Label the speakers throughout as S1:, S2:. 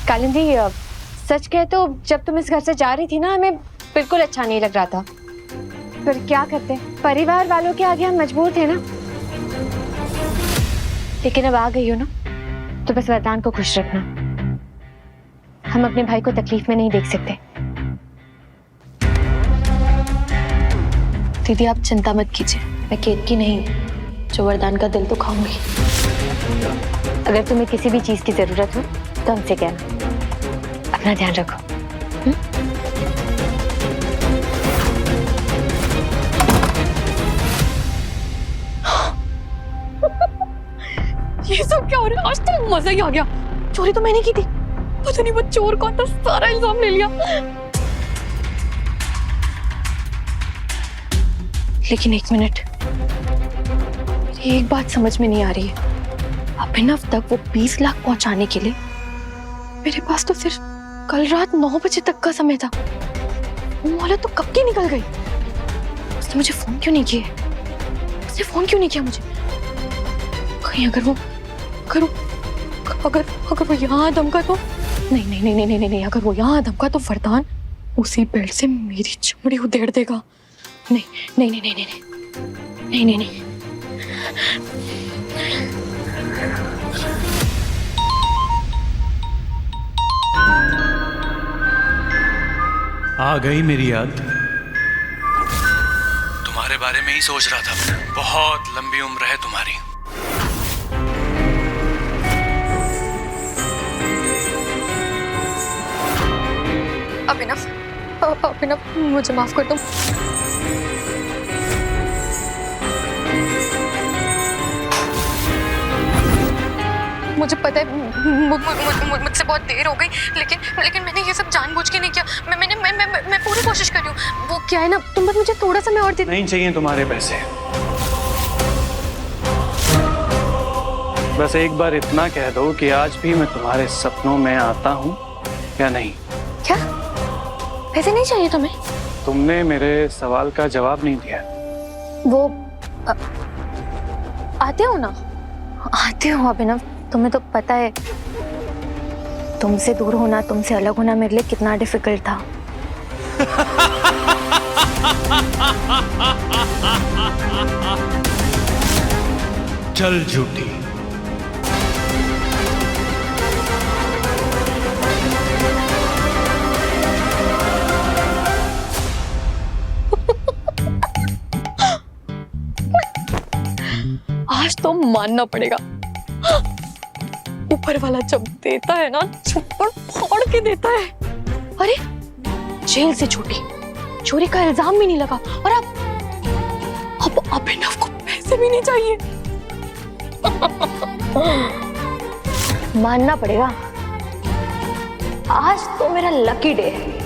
S1: कालिंदी जी, सच कहे तो जब तुम इस घर से जा रही थी ना, हमें बिल्कुल अच्छा नहीं लग रहा था। फिर क्या करते, परिवार वालों के आगे हम मजबूर थे ना। लेकिन अब आ गई हो ना, तो बस वरदान को खुश रखना। हम अपने भाई को तकलीफ में नहीं देख सकते।
S2: दीदी आप चिंता मत कीजिए, मैं केत की नहीं हूँ जो वरदान का दिल तो खाऊंगी।
S1: अगर तुम्हें किसी भी चीज की जरूरत हो तो हमसे कहना। अपना ध्यान रखो।
S2: ये सब क्या हो रहा है? आज तो मजा ही आ गया। चोरी तो मैंने की थी, पता नहीं वो चोर कौन था, सारा इल्जाम ले लिया। लेकिन एक मिनट, मेरी एक बात समझ में नहीं आ रही है। अभिनव तक वो 20 लाख पहुंचाने के लिए मेरे पास तो सिर्फ कल रात 9 बजे तक का समय था। वो औरत तो कब की निकल गई। उसने मुझे फोन क्यों नहीं किया? उसने फोन क्यों नहीं किया मुझे? कहीं अगर वो यहाँ धमका तो नहीं नहीं नहीं नहीं नहीं नहीं, अगर वो यहाँ धमका तो वरदान उसी बेल्ट से मेरी चमड़ी उधेड़ देगा। नहीं नहीं नहीं नहीं नहीं नहीं नहीं नहीं।
S3: आ गई मेरी याद। तुम्हारे बारे में ही सोच रहा था। बहुत लंबी उम्र है तुम्हारी।
S2: अभिनव मुझे माफ कर दो। मुझे पता है मुझसे बहुत देर हो गई, लेकिन मैंने ये सब जानबूझ के नहीं किया। मैं पूरी कोशिश कर रही हूँ। वो क्या है ना, तुम बस मुझे थोड़ा समय और दे।
S3: नहीं चाहिए तुम्हारे पैसे। बस एक बार इतना कह दो कि आज भी मैं तुम्हारे सपनों में आता हूँ या नहीं।
S2: क्या पैसे नहीं चाहिए तुम्हें?
S3: तुमने मेरे सवाल का जवाब नहीं दिया।
S2: वो आते हो ना?
S1: आते हो अभिनव, तुम्हें तो पता है तुमसे दूर होना, तुमसे अलग होना मेरे लिए कितना डिफिकल्ट था।
S3: चल झूठी।
S2: आज तो मानना पड़ेगा, ऊपर वाला जब देता है ना, छप्पड़ फाड़ के देता है। अरे जेल से छूटी, चोरी का इल्जाम भी नहीं लगा, और अब अभिनव को पैसे भी नहीं चाहिए।
S1: मानना पड़ेगा, आज तो मेरा लकी डे है।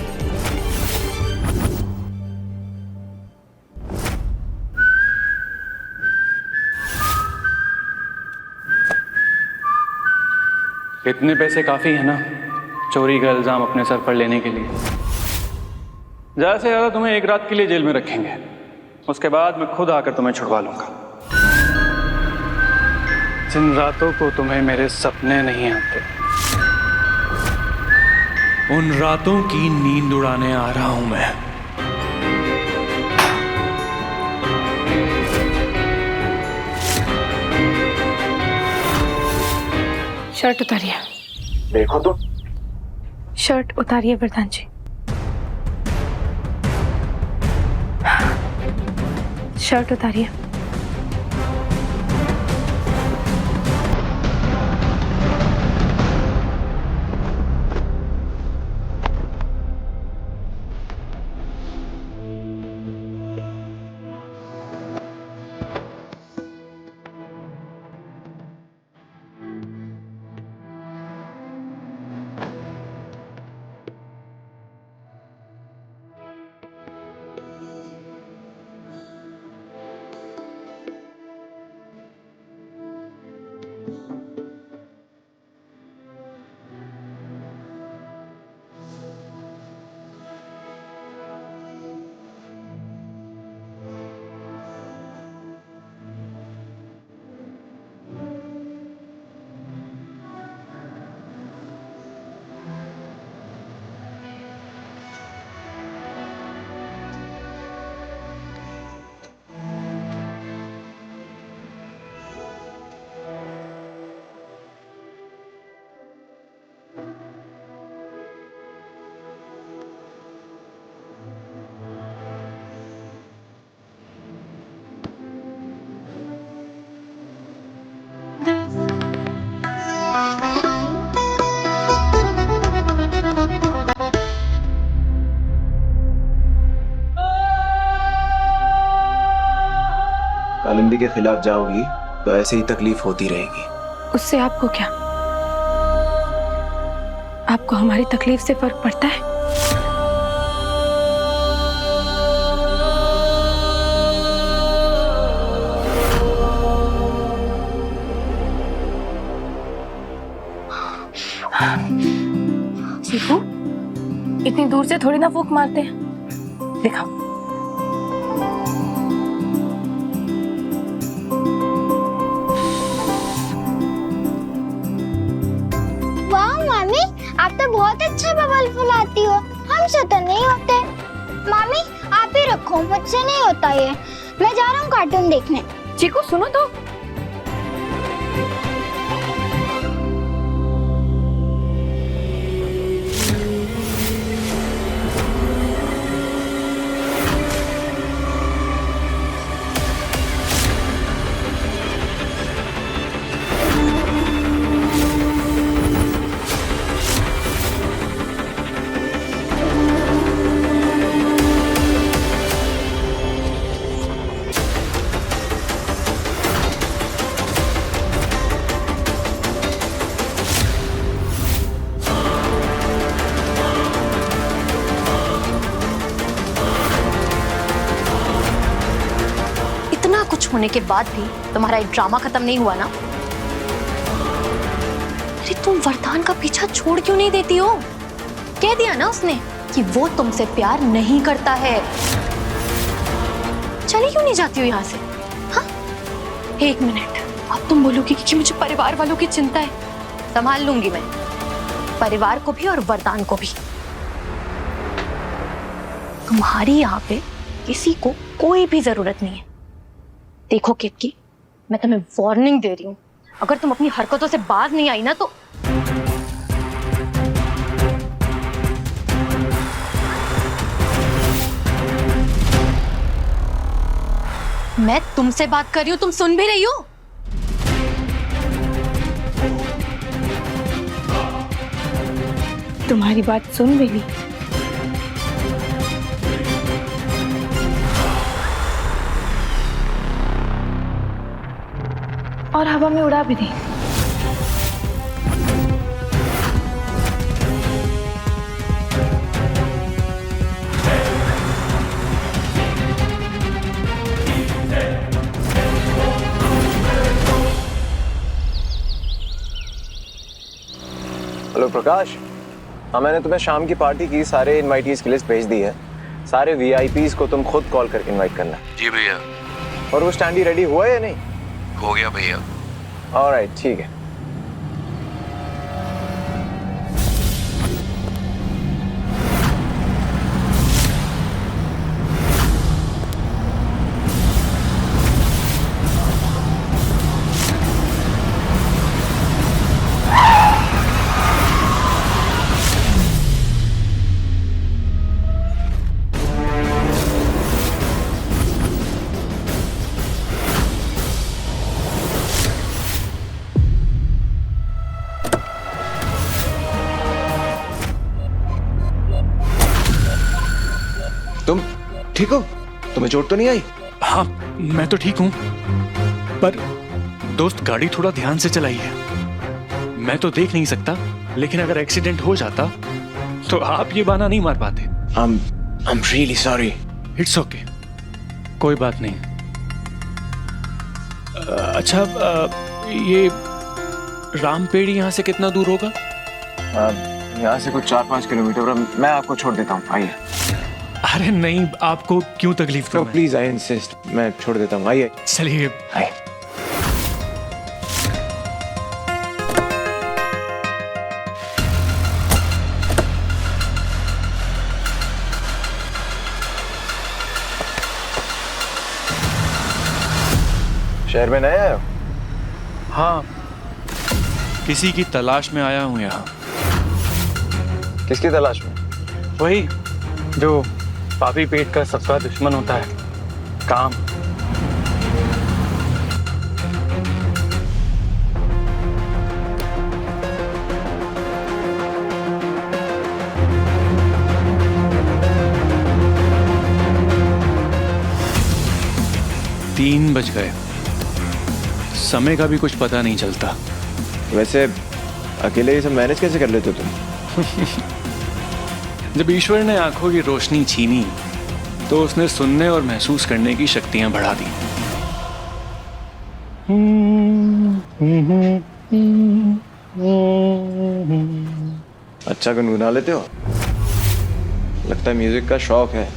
S3: इतने पैसे काफी है ना चोरी का इल्जाम अपने सर पर लेने के लिए? ज्यादा से ज्यादा तुम्हें एक रात के लिए जेल में रखेंगे, उसके बाद मैं खुद आकर तुम्हें छुड़वा लूंगा। जिन रातों को तुम्हें मेरे सपने नहीं आते, उन रातों की नींद उड़ाने आ रहा हूं मैं।
S2: शर्ट उतारिए।
S3: देखो तो।
S2: शर्ट उतारिए वरदान जी। शर्ट उतारिए।
S4: निंदी के खिलाफ जाओगी तो ऐसे ही तकलीफ होती रहेगी।
S2: उससे आपको क्या? आपको हमारी तकलीफ से फर्क पड़ता है? चीकू, इतनी दूर से थोड़ी ना फूंक मारते हैं। दिखाओ।
S5: वाह मामी, आप तो बहुत अच्छा बबल फुलाती हो, हमसे तो नहीं होते। मामी आप ही रखो, मुझसे नहीं होता ये। मैं जा रहा हूँ कार्टून देखने।
S2: चीकू सुनो तो।
S6: कुछ होने के बाद भी तुम्हारा एक ड्रामा खत्म नहीं हुआ ना? अरे तुम वरदान का पीछा छोड़ क्यों नहीं देती हो? कह दिया ना उसने कि वो तुमसे प्यार नहीं करता है। चली क्यों नहीं जाती हो यहाँ से? हाँ?
S2: एक मिनट, अब तुम बोलोगी कि मुझे परिवार वालों की चिंता है।
S6: संभाल लूंगी मैं, परिवार को भी और वरदान को भी। तुम्हारी यहाँ पे किसी को कोई भी जरूरत नहीं है। देखो केतकी, मैं तुम्हें वार्निंग दे रही हूँ, अगर तुम अपनी हरकतों से बाज नहीं आई ना तो मैं तुमसे बात कर रही हूँ, तुम सुन भी रही हो?
S2: तुम्हारी बात सुन भी ली। और हवा में उड़ा भी दी।
S4: हेलो प्रकाश, हाँ मैंने तुम्हें शाम की पार्टी की सारे इनवाइटीज की लिस्ट भेज दी है। सारे वीआईपीज को तुम खुद कॉल करके इनवाइट करना।
S7: जी भैया।
S4: और वो स्टैंडी रेडी हुआ है या नहीं?
S7: हो गया भैया।
S4: ऑलराइट, ठीक है। तुम ठीक हो? तुम्हें चोट तो नहीं आई?
S3: हाँ, मैं तो ठीक हूँ, पर दोस्त गाड़ी थोड़ा ध्यान से चलाई है। मैं तो देख नहीं सकता, लेकिन अगर एक्सीडेंट हो जाता तो आप ये बहाना नहीं मार पाते।
S4: I'm really sorry.
S3: It's okay, कोई बात नहीं। अच्छा, ये रामपेड़ी यहाँ से कितना दूर होगा?
S4: यहाँ से कुछ 4-5 किलोमीटर। मैं आपको छोड़ देता हूँ, आइए।
S3: अरे नहीं, आपको क्यों तकलीफ दूं मैं?
S4: प्लीज, आई इंसिस्ट, मैं छोड़ देता हूँ, आइए।
S3: चलिए।
S4: आइए। शहर में नए आए हो?
S3: हाँ, किसी की तलाश में आया हूँ यहाँ।
S4: किसकी तलाश में?
S3: वही जो पापी पेट का सबका दुश्मन होता है, काम। तीन बज गए। समय का भी कुछ पता नहीं चलता।
S4: वैसे अकेले ये सब मैनेज कैसे कर लेते हो तुम?
S3: जब ईश्वर ने आंखों की रोशनी छीनी तो उसने सुनने और महसूस करने की शक्तियां बढ़ा दी।
S4: अच्छा गुनगुना लेते हो, लगता है म्यूजिक का शौक है।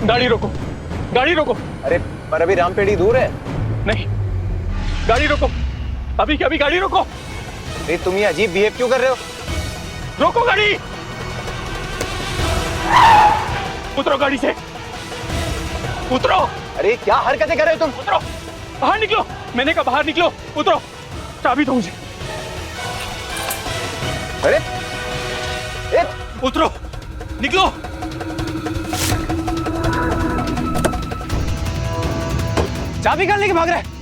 S3: गाड़ी रोको, गाड़ी रोको।
S4: अरे पर अभी रामपेड़ी दूर है।
S3: नहीं, गाड़ी रोको, अभी अभी गाड़ी रोको।
S4: अरे तुम ये अजीब बिहेव क्यों कर रहे हो?
S3: रोको गाड़ी, उतरो गाड़ी से, उतरो।
S4: अरे क्या हरकतें कर रहे हो तुम?
S3: उतरो, बाहर निकलो। मैंने कहा बाहर निकलो, उतरो। चाबी दो मुझे।
S4: अरे ए,
S3: उतरो, निकलो।
S4: चाबी कहाँ लेके भाग रहा है?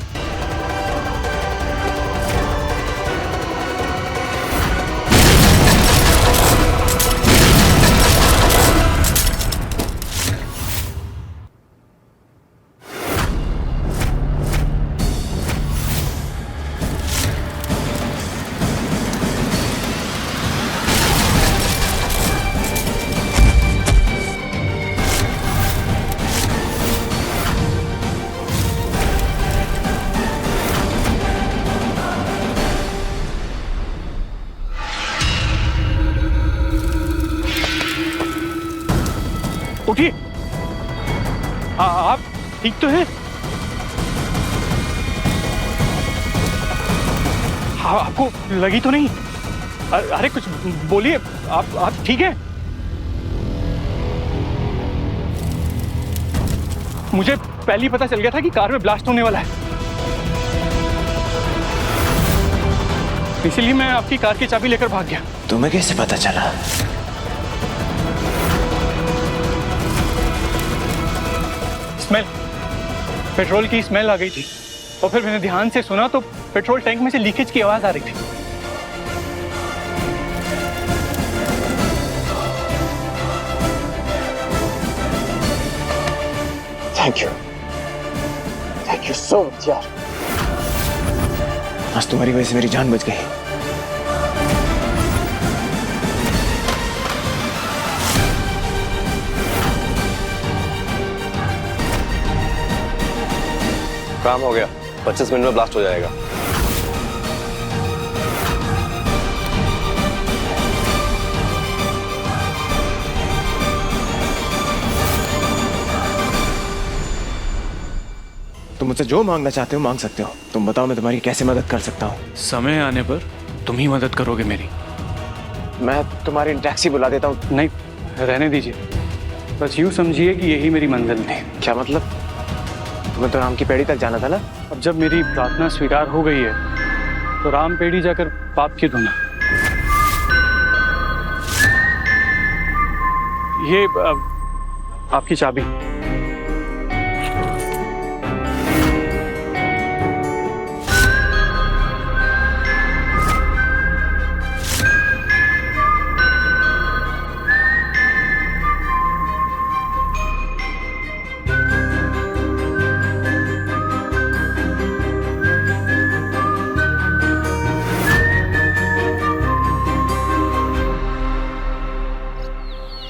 S3: उठिए। आप ठीक तो हैं? हाँ, आपको लगी तो नहीं? अरे कुछ बोलिए, आप ठीक हैं? मुझे पहले ही पता चल गया था कि कार में ब्लास्ट होने वाला है, इसीलिए मैं आपकी कार की चाबी लेकर भाग गया।
S4: तुम्हें कैसे पता चला?
S3: स्मेल, पेट्रोल की स्मेल आ गई थी और फिर मैंने ध्यान से सुना तो पेट्रोल टैंक में से लीकेज की आवाज आ रही थी।
S4: थैंक यू सो मच यार, आज तुम्हारी वजह से मेरी जान बच गई।
S7: काम हो गया, 25 मिनट में ब्लास्ट हो जाएगा।
S4: तुम मुझसे जो मांगना चाहते हो मांग सकते हो। तुम बताओ मैं तुम्हारी कैसे मदद कर सकता हूँ?
S3: समय आने पर तुम ही मदद करोगे मेरी।
S4: मैं तुम्हारी टैक्सी बुला देता हूँ।
S3: नहीं, रहने दीजिए। बस यूं समझिए कि यही मेरी मंजिल थी।
S4: क्या मतलब? तुम्हें तो राम की पेड़ी तक जाना था ना?
S3: अब जब मेरी प्रार्थना स्वीकार हो गई है तो राम पेड़ी जाकर पाप क्यों धोना? ये आपकी चाबी।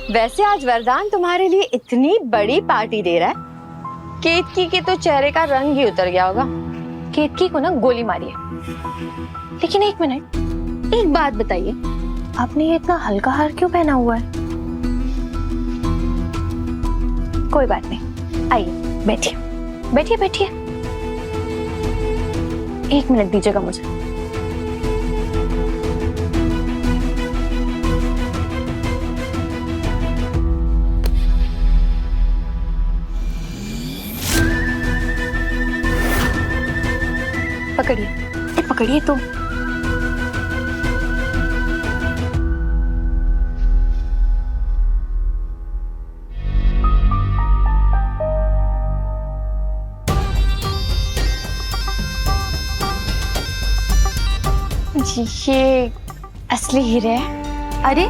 S1: वैसे आज वरदान तुम्हारे लिए इतनी बड़ी पार्टी दे रहा है, केतकी के तो चेहरे का रंग ही उतर गया होगा।
S6: केतकी को ना गोली मारी है। लेकिन एक मिनट, एक बात बताइए, आपने ये इतना हल्का हार क्यों पहना हुआ है? कोई बात नहीं, आइए बैठिए बैठिए बैठिए। एक मिनट दीजिएगा मुझे। पकड़िए पकड़िए तो।
S1: ये असली हीरे है।
S6: अरे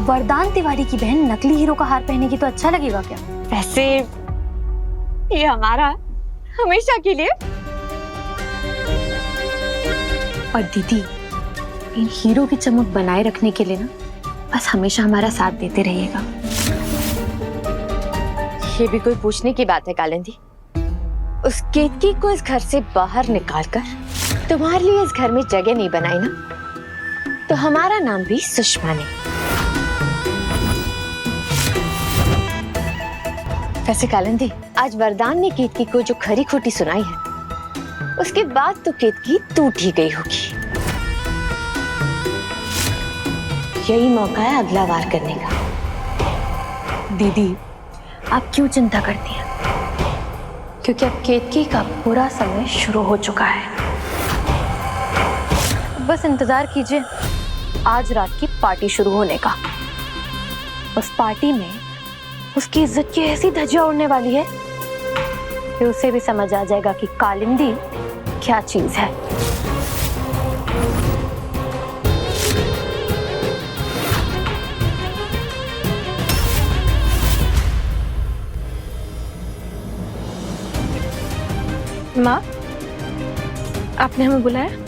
S6: वरदान तिवारी की बहन नकली हीरो का हार पहनेगी तो अच्छा लगेगा क्या?
S1: वैसे ये हमारा है, हमेशा के लिए।
S6: और दीदी, इन हीरो की चमक बनाए रखने के लिए ना बस हमेशा हमारा साथ देते रहिएगा।
S1: ये भी कोई पूछने की बात है कालिंदी? उस केतकी को इस घर से बाहर निकालकर तुम्हारे लिए इस घर में जगह नहीं बनाई ना, तो हमारा नाम भी सुषमा नहीं। वैसे कालिंदी, आज वरदान ने केतकी को जो खरी खोटी सुनाई है, उसके बाद तो केतकी टूट ही गई होगी। यही मौका है अगला वार करने का।
S6: दीदी, आप क्यों चिंता करती हैं? क्योंकि अब केतकी का पूरा समय शुरू हो चुका है। बस इंतजार कीजिए आज रात की पार्टी शुरू होने का। उस पार्टी में उसकी इज्जत की ऐसी धज्जियां उड़ने वाली है कि उसे भी समझ आ जाएगा कि कालिंदी क्या चीज है।
S2: माँ, आपने हमें बुलाया?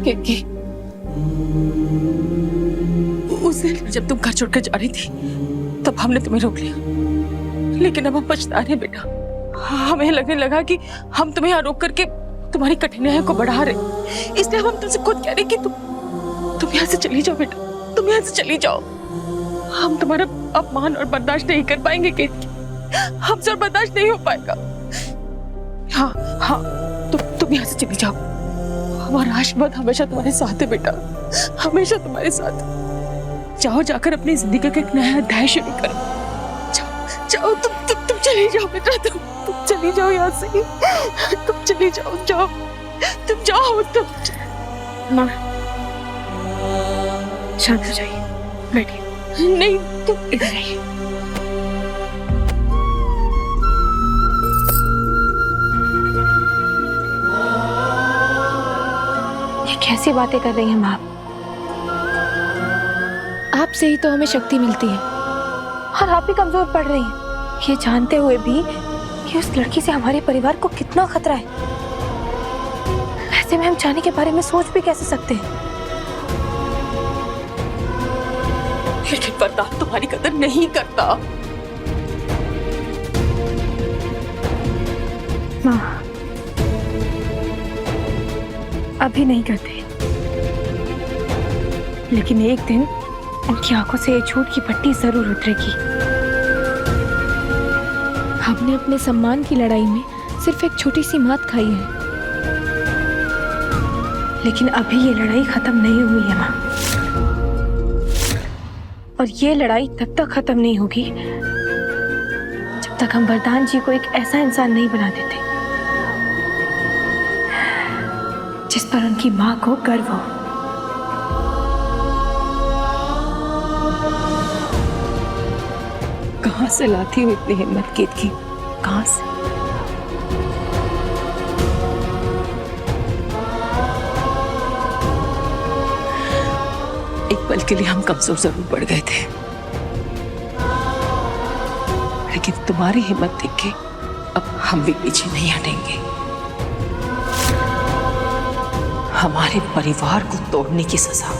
S8: केतकी, उस दिन जब तुम घर छोड़कर जा रही थी तब हमने तुम्हें रोक लिया, लेकिन अब हम पछता रहे बेटा। हमें लगने लगा कि हम तुम्हें यहाँ रोक करके तुम्हारी कठिनाइयों को बढ़ा रहे, इसलिए हम तुमसे खुद कह रहे कि तुम यहाँ से चली जाओ बेटा, तुम यहाँ से चली जाओ। हम तुम्हारा अपमान और बर्दाश्त नहीं कर पाएंगे केतकी, हमसे और बर्दाश्त नहीं हो पाएगा। हाँ हाँ, तुम यहाँ से चली जाओ, हमारा आशीर्वाद हमेशा तुम्हारे साथ है बेटा, हमेशा तुम्हारे साथ। जाओ, जाकर अपनी जिंदगी का एक नया अध्याय शुरू करो। जाओ जाओ, तुम चली जाओ बेटा, तुम चली जाओ यहाँ से, तुम चली जाओ, जाओ तुम जाओ,
S2: माँ, शांत हो जाइए, बैठिए।
S8: नहीं, तुम
S2: इधर आइए। कैसी बातें कर रही हैं माँ? आपसे ही तो हमें शक्ति मिलती है और आप ही कमजोर पड़ रही हैं, ये जानते हुए भी कि उस लड़की से हमारे परिवार को कितना खतरा है। ऐसे में हम जाने के बारे में सोच भी कैसे सकते हैं?
S8: लेकिन वरदान तुम्हारी कदर नहीं करता।
S2: माँ, अभी नहीं करते, लेकिन एक दिन उनकी आंखों से ये झूठ की पट्टी जरूर उतरेगी। हमने अपने सम्मान की लड़ाई में सिर्फ एक छोटी सी मात खाई है, लेकिन अभी ये लड़ाई खत्म नहीं हुई है माँ, और ये लड़ाई तब तक खत्म नहीं होगी जब तक हम वरदान जी को एक ऐसा इंसान नहीं बना देते जिस पर उनकी माँ को गर्व हो।
S8: कहाँ से लाती हो इतनी हिम्मत केतकी, कहाँ से? एक पल के लिए हम कमजोर जरूर पड़ गए थे, लेकिन तुम्हारी हिम्मत देख के अब हम भी पीछे नहीं हटेंगे। हमारे परिवार को तोड़ने की सजा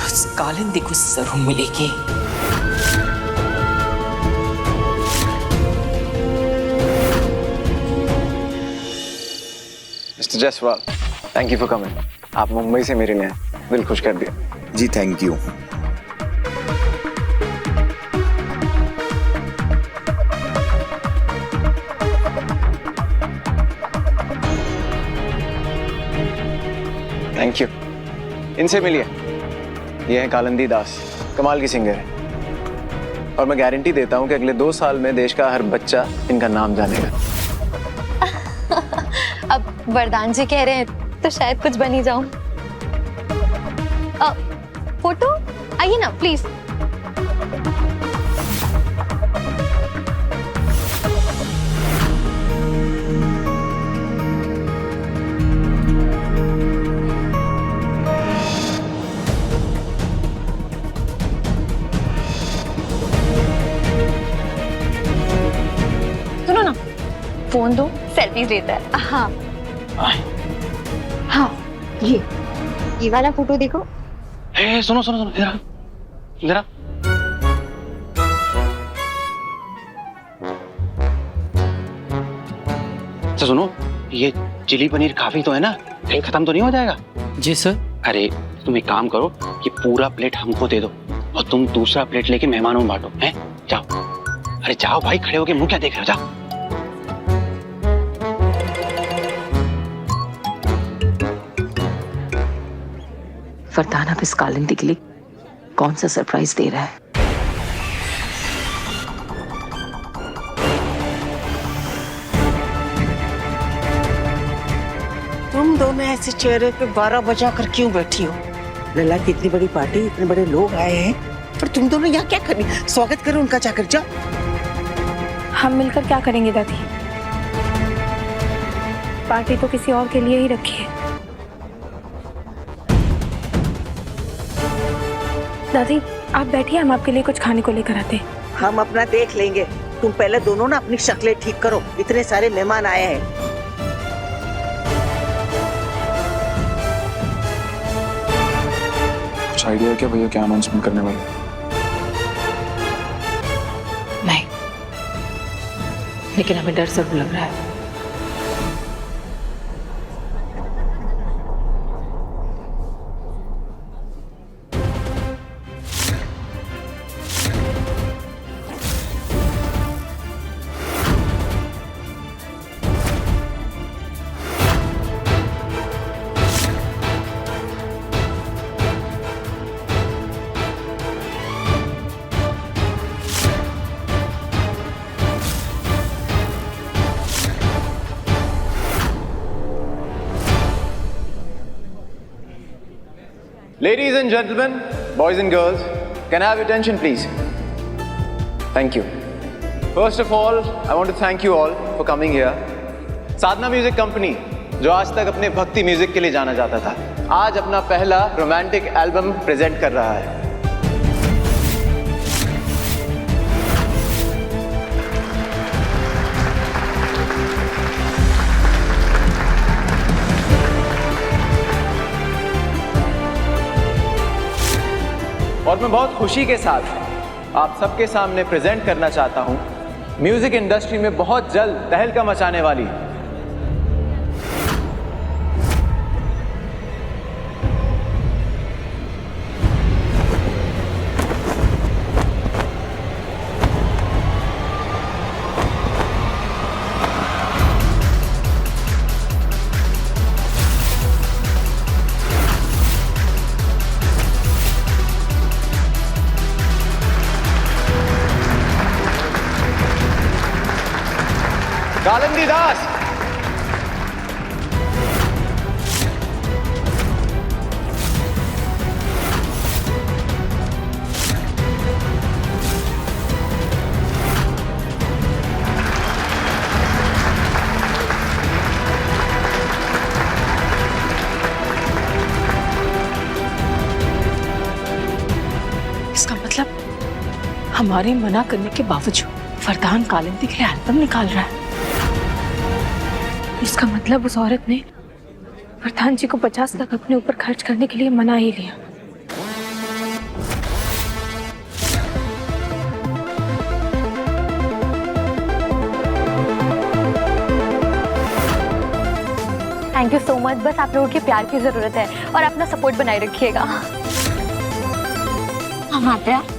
S8: उस कालिंदी को जरूर मिलेगी।
S4: Mister Jaiswal, thank you for coming. आप मुंबई से मेरे लिए दिल खुश कर दिया।
S9: जी थैंक यू।
S4: Thank you. इनसे मिलिए, ये हैं कालिंदी दास, कमाल की सिंगर है। और मैं गारंटी देता हूँ कि अगले 2 साल में देश का हर बच्चा इनका नाम जानेगा।
S1: अब वरदान जी कह रहे हैं तो शायद कुछ बन ही जाऊं। फोटो आइए ना प्लीज।
S2: सुनो ना, फोन दो।
S1: सेल्फीज लेता है।
S2: हाँ हाँ, ये वाला फोटो देखो।
S3: सुनो सुनो सुनो, इधर आ, इधर आ। अच्छा सुनो, ये चिली पनीर काफी तो है ना, कहीं खत्म तो नहीं हो जाएगा?
S9: जी सर।
S3: अरे तुम एक काम करो, ये पूरा प्लेट हमको दे दो और तुम दूसरा प्लेट लेके मेहमानों में बांटो। हैं, जाओ। अरे जाओ भाई, खड़े होके मुंह क्या देख रहे हो, जाओ।
S8: वरदान अब इस कालिंदी के लिए कौन सा सरप्राइज दे रहा है?
S10: तुम दोनों ऐसे चेहरे पे 12 बजा कर क्यों बैठी हो? लला की इतनी बड़ी पार्टी, इतने बड़े लोग आए हैं, पर तुम दोनों यहाँ क्या करनी? स्वागत करो उनका, जाकर जाओ।
S6: हम मिलकर क्या करेंगे दादी? पार्टी तो किसी और के लिए ही रखी है। दादी आप बैठिए, हम आपके लिए कुछ खाने को लेकर आते हैं।
S10: हम अपना देख लेंगे, तुम पहले दोनों ना अपनी शक्लें ठीक करो, इतने सारे मेहमान आए हैं।
S11: कुछ आइडिया है क्या भैया, क्या अनाउंसमेंट करने वाले?
S8: नहीं, लेकिन हमें डर जरूर लग रहा है।
S4: Ladies and gentlemen, boys and girls, can I have your attention please? Thank you. First of all, I want to thank you all for coming here. Sadhana music company, जो आज तक अपने भक्ति म्यूजिक के लिए जाना जाता था, आज अपना पहला रोमांटिक एल्बम प्रेजेंट कर रहा है। और मैं बहुत खुशी के साथ आप सबके सामने प्रेजेंट करना चाहता हूं म्यूजिक इंडस्ट्री में बहुत जल्द तहलका मचाने वाली कालिंदी दास।
S8: इसका मतलब हमारे मना करने के बावजूद वरदान कालिंदी के लिए एल्बम निकाल रहा है।
S6: इसका मतलब उस औरत ने वरदान जी को 50 लाख अपने ऊपर खर्च करने के लिए मना ही लिया। Thank you so much. बस आप लोगों के प्यार की जरूरत है और अपना सपोर्ट बनाए रखिएगा। हाँ प्यार।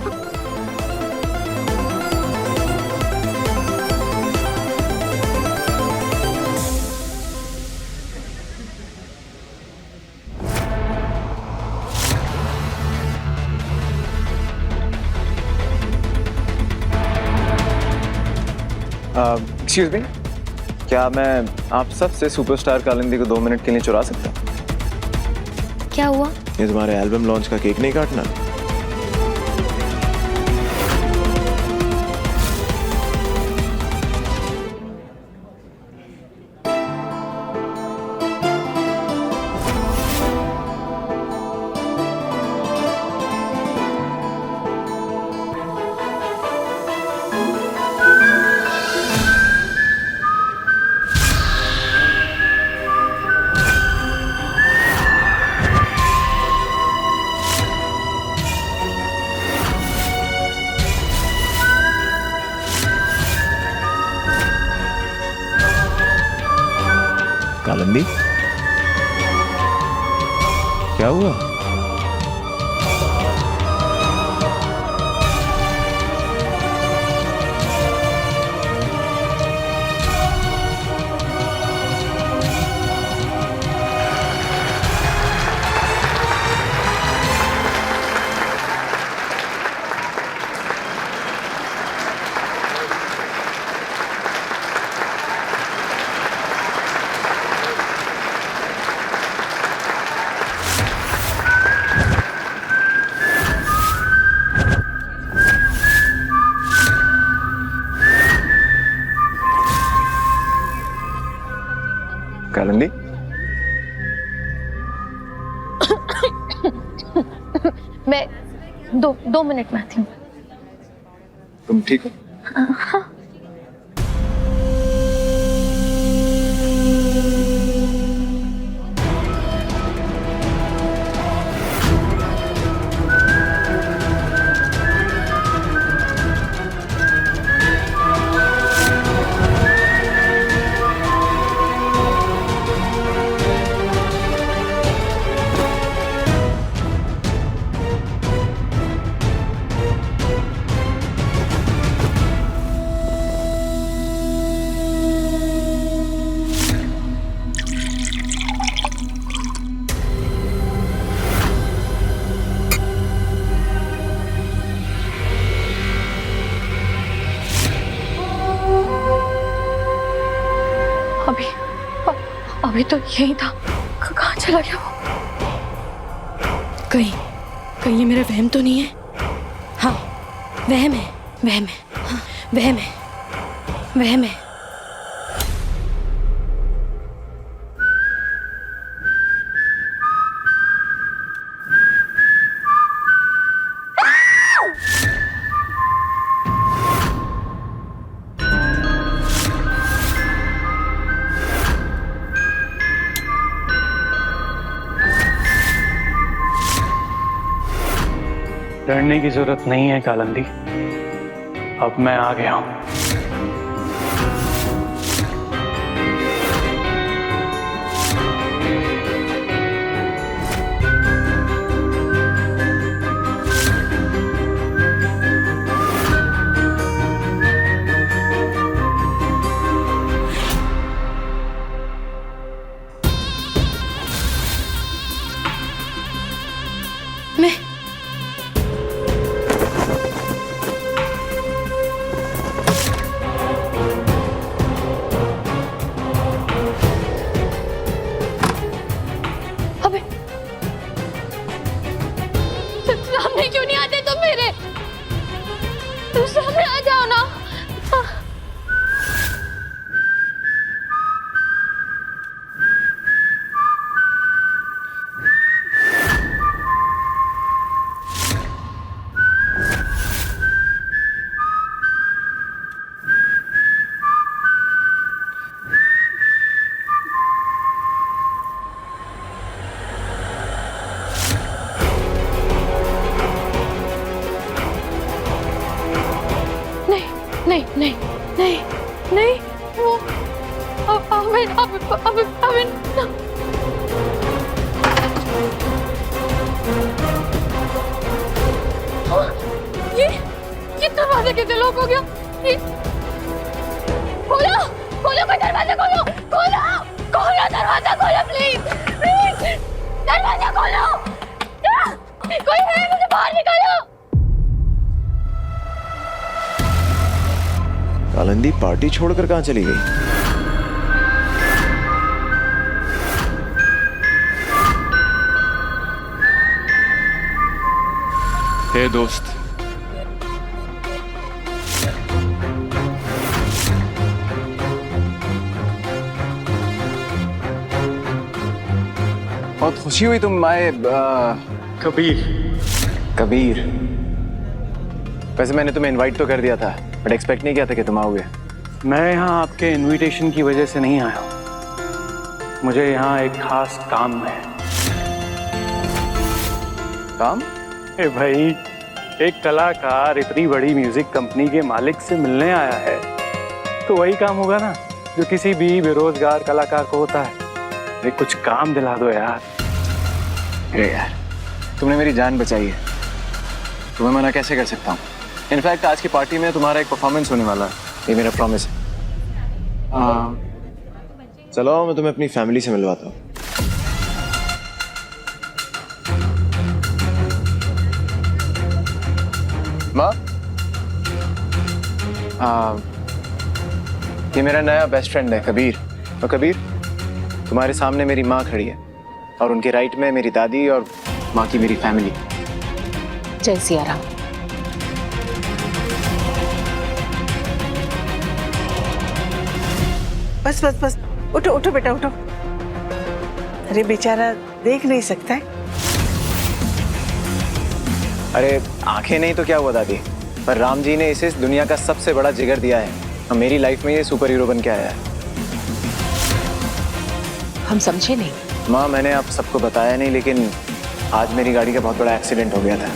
S4: एक्सक्यूज मी, क्या मैं आप सब से सुपरस्टार कालिंदी को 2 मिनट के लिए चुरा सकता हूँ?
S6: क्या हुआ?
S4: ये तुम्हारे एल्बम लॉन्च का केक नहीं काटना? कालिंदी, क्या हुआ? कालिंदी,
S2: मैं 2 मिनट में आती हूँ।
S4: तुम ठीक हो?
S2: हाँ। अभी तो यही था, कहाँ चला गया वो?
S8: कहीं ये मेरा वहम तो नहीं है? हाँ, वहम है, हाँ, वहम है।
S3: डरने की जरूरत नहीं है कालिंदी, अब मैं आ गया हूं।
S2: सामने क्यों नहीं आते तुम मेरे? तुम सामने आ जाओ ना। नहीं, वो अमिन ये दरवाजा कैसे लॉक हो गया? खोलो कोई दरवाजा खोलो दरवाजा खोलो प्लीज दरवाजा खोलो। कोई है? मुझे बाहर निकालो।
S4: कालिंदी पार्टी छोड़कर कहाँ चली गई?
S11: हे दोस्त,
S4: बहुत खुशी हुई तुम आए।
S3: कबीर,
S4: कबीर, वैसे मैंने तुम्हें इनवाइट तो कर दिया था, बट एक्सपेक्ट नहीं किया था कि तुम आओगे।
S3: मैं यहाँ आपके इनविटेशन की वजह से नहीं आया हूँ। मुझे यहाँ एक खास काम है।
S4: काम?
S3: ए भाई, एक कलाकार इतनी बड़ी म्यूजिक कंपनी के मालिक से मिलने आया है, तो वही काम होगा ना जो किसी भी बेरोजगार कलाकार को होता है। अरे कुछ काम दिला दो यार।
S4: अरे यार, तुमने मेरी जान बचाई है, तुम्हें मना कैसे कर सकता हूँ? इनफैक्ट आज की पार्टी में तुम्हारा एक परफॉर्मेंस होने वाला है, ये मेरा प्रॉमिस है। चलो मैं तुम्हें अपनी फैमिली से मिलवाता हूँ। माँ, ये मेरा नया बेस्ट फ्रेंड है कबीर। और कबीर, तुम्हारे सामने मेरी माँ खड़ी है और उनके राइट में मेरी दादी और माँ की मेरी फैमिली।
S8: जय सिया राम।
S10: बस बस बस, उठो उठो बेटा उठो। अरे बेचारा देख नहीं सकता है।
S4: अरे आंखें नहीं तो क्या हुआ दादी, पर राम जी ने इसे इस दुनिया का सबसे बड़ा जिगर दिया है और मेरी लाइफ में ये सुपर हीरो बन के आया है।
S8: हम समझे नहीं।
S4: माँ, मैंने आप सबको बताया नहीं, लेकिन आज मेरी गाड़ी का बहुत बड़ा एक्सीडेंट हो गया था।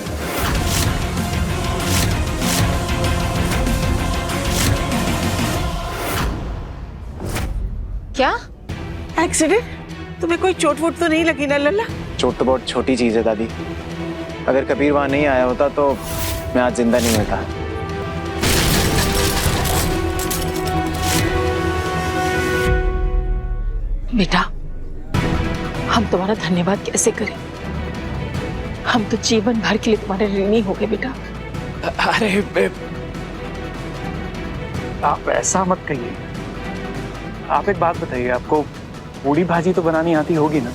S8: क्या
S10: एक्सीडेंट? तुम्हें कोई चोट वोट तो नहीं लगी ना लल्ला?
S4: चोट तो बहुत छोटी चीज है दादी। अगर कबीर वहां नहीं आया होता तो मैं आज जिंदा नहीं होता।
S8: बेटा, हम तुम्हारा धन्यवाद कैसे करें? हम तो जीवन भर के लिए तुम्हारे ऋणी हो गए बेटा।
S3: अरे आप ऐसा मत कहिए। आप एक बात बताइए, आपको पूड़ी भाजी तो बनानी आती होगी ना?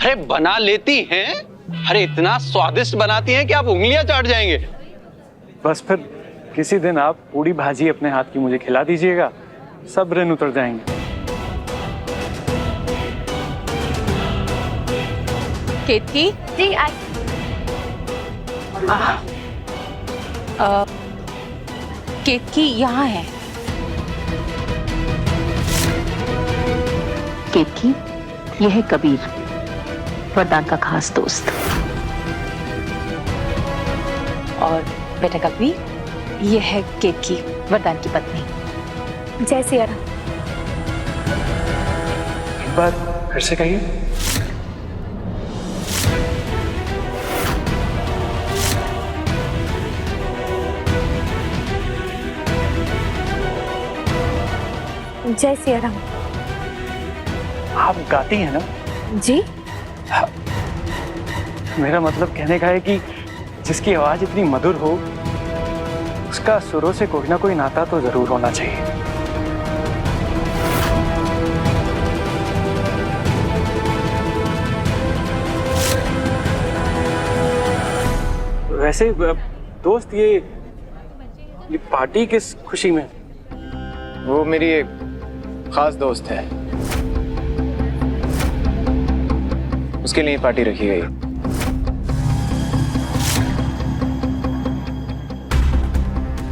S7: अरे बना लेती हैं। अरे इतना स्वादिष्ट बनाती हैं कि आप उंगलियां चाट जाएंगे।
S3: बस फिर किसी दिन आप पूड़ी भाजी अपने हाथ की मुझे खिला दीजिएगा, सब ऋण उतर जाएंगे।
S8: केतकी
S1: जी
S8: केतकी यहाँ है।
S9: केतकी, यह है कबीर, वरदान का खास दोस्त।
S8: और बेटा कबीर, ये है केतकी, वरदान की पत्नी।
S6: जय सिया राम।
S3: एक बार फिर से कहिए।
S6: जय सिया राम।
S3: आप गाती हैं ना?
S6: जी?
S3: मेरा मतलब कहने का है कि जिसकी आवाज इतनी मधुर हो, उसका सुरों से कोई ना कोई नाता तो जरूर होना चाहिए। वैसे दोस्त, ये पार्टी किस खुशी में?
S4: वो मेरी एक खास दोस्त है, उसके लिए पार्टी रखी गई।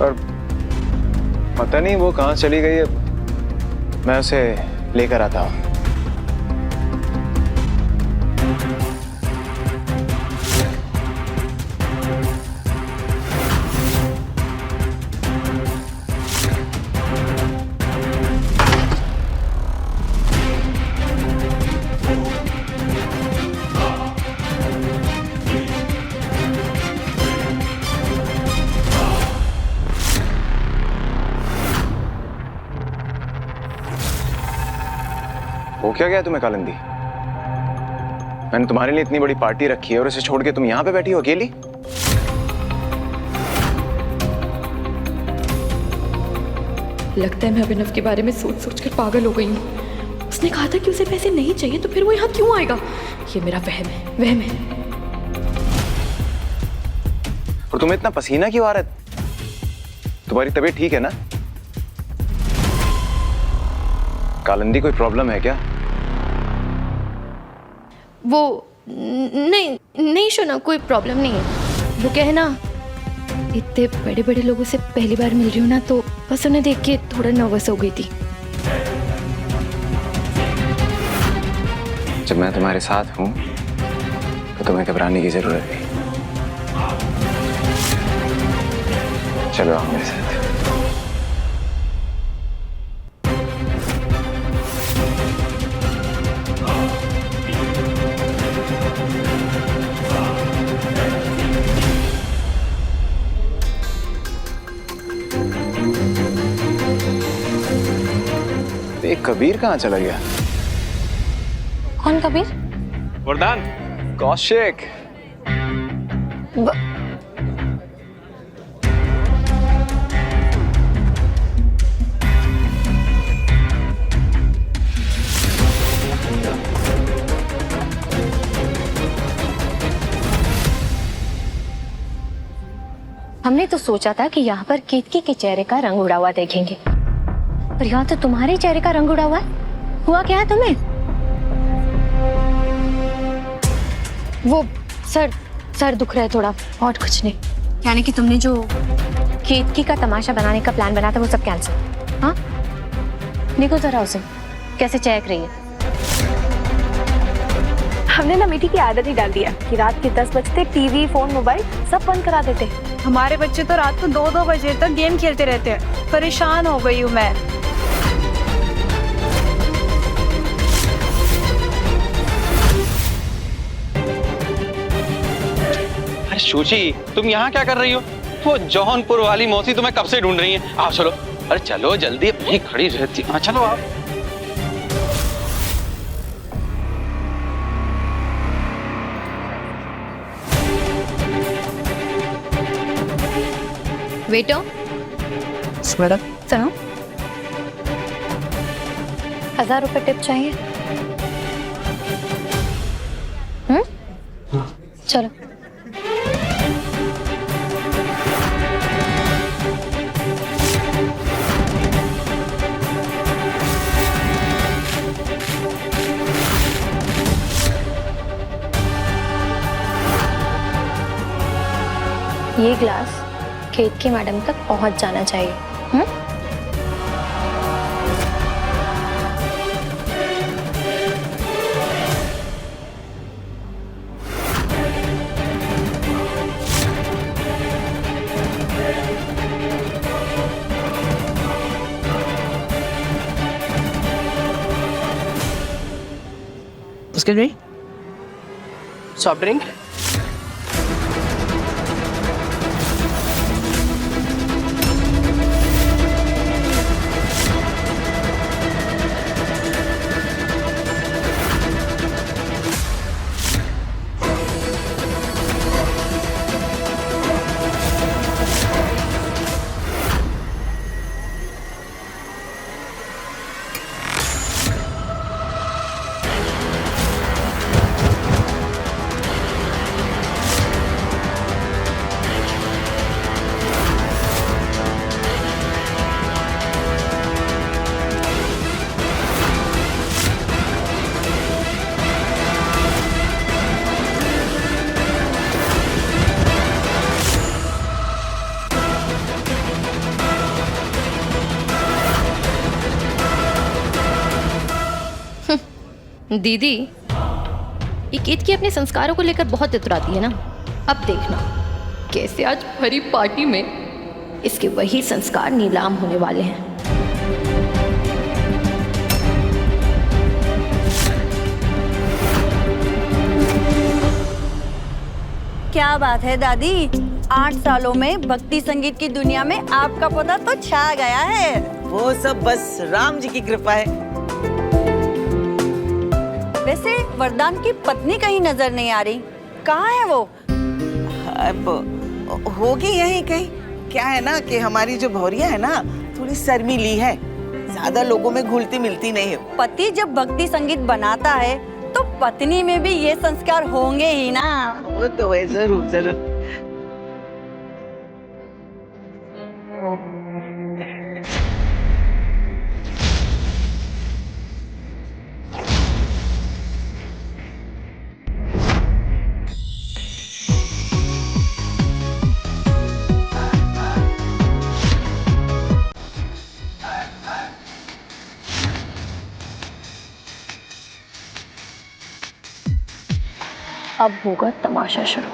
S4: और पता नहीं वो कहाँ चली गई है, मैं उसे लेकर आता हूँ। हो क्या गया तुम्हें कालिंदी? मैंने तुम्हारे लिए इतनी बड़ी पार्टी रखी है और इसे छोड़ के तुम यहाँ पे बैठी हो अकेली?
S2: लगता है मैं अभिनव के बारे में सोच सोच कर पागल हो गई हूँ। उसने कहा था कि उसे पैसे नहीं चाहिए, तो फिर वो यहाँ क्यों आएगा? ये मेरा वहम है, वहम है।
S4: और तुम्हें इतना पसीना क्यों आ रहा है? तुम्हारी तबीयत ठीक है ना? कालिंदी, कोई प्रॉब्लम है क्या?
S2: वो नहीं शोना, कोई प्रॉब्लम नहीं है। वो क्या है ना, इतने बड़े बड़े लोगों से पहली बार मिल रही हूँ ना, तो बस उन्हें देख के थोड़ा नर्वस हो गई थी।
S4: जब मैं तुम्हारे साथ हूं तो तुम्हें घबराने की जरूरत नहीं। चलो आओ मेरे साथ। कबीर कहाँ चला गया?
S6: कौन कबीर?
S3: वरदान।
S4: कौशिक।
S6: हमने तो सोचा था कि यहाँ पर केतकी के चेहरे का रंग उड़ा हुआ देखेंगे, पर यहाँ तो तुम्हारे चेहरे का रंग उड़ा हुआ है। हुआ क्या है तुम्हें?
S2: वो सर दुख रहा है थोड़ा, और कुछ नहीं।
S6: यानी कि तुमने जो केतकी का तमाशा बनाने का प्लान बना था वो सब कैंसिल? हाँ, देखो जरा उसे कैसे चहक रही है।
S2: हमने ना मीठी की आदत ही डाल दिया कि रात के 10 बजते टीवी, फोन, मोबाइल सब बंद करा देते।
S12: हमारे बच्चे तो रात को 2-2 बजे तक गेम खेलते रहते हैं। परेशान हो गई हूँ मैं।
S7: अरे शुचि, तुम यहाँ क्या कर रही हो? वो जौनपुर वाली मौसी तुम्हें कब से ढूंढ रही है। आओ चलो। अरे चलो जल्दी, अपनी खड़ी रहती। हाँ चलो आओ।
S2: Veto,
S10: madam.
S6: सुनो, 1000 रुपए टिप चाहिए। चलो। ये ग्लास केतकी मैडम तक पहुंच जाना चाहिए।
S10: Excuse me? Soft drink?
S2: दीदी, ये केतकी अपने संस्कारों को लेकर बहुत इतराती है ना। अब देखना कैसे आज भरी पार्टी में इसके वही संस्कार नीलाम होने वाले हैं।
S12: क्या बात है दादी, 8 सालों में भक्ति संगीत की दुनिया में आपका पौधा तो छा गया है।
S10: वो सब बस राम जी की कृपा है।
S12: वैसे वरदान की पत्नी कहीं नजर नहीं आ रही, कहाँ है वो?
S10: अब होगी यहीं कहीं। क्या है ना कि हमारी जो भौरिया है ना थोड़ी शर्मीली है, ज्यादा लोगों में घुलती मिलती नहीं है।
S12: पति जब भक्ति संगीत बनाता है तो पत्नी में भी ये संस्कार होंगे ही ना।
S10: वो तो है, जरूर जरूर।
S2: अब होगा तमाशा शुरू।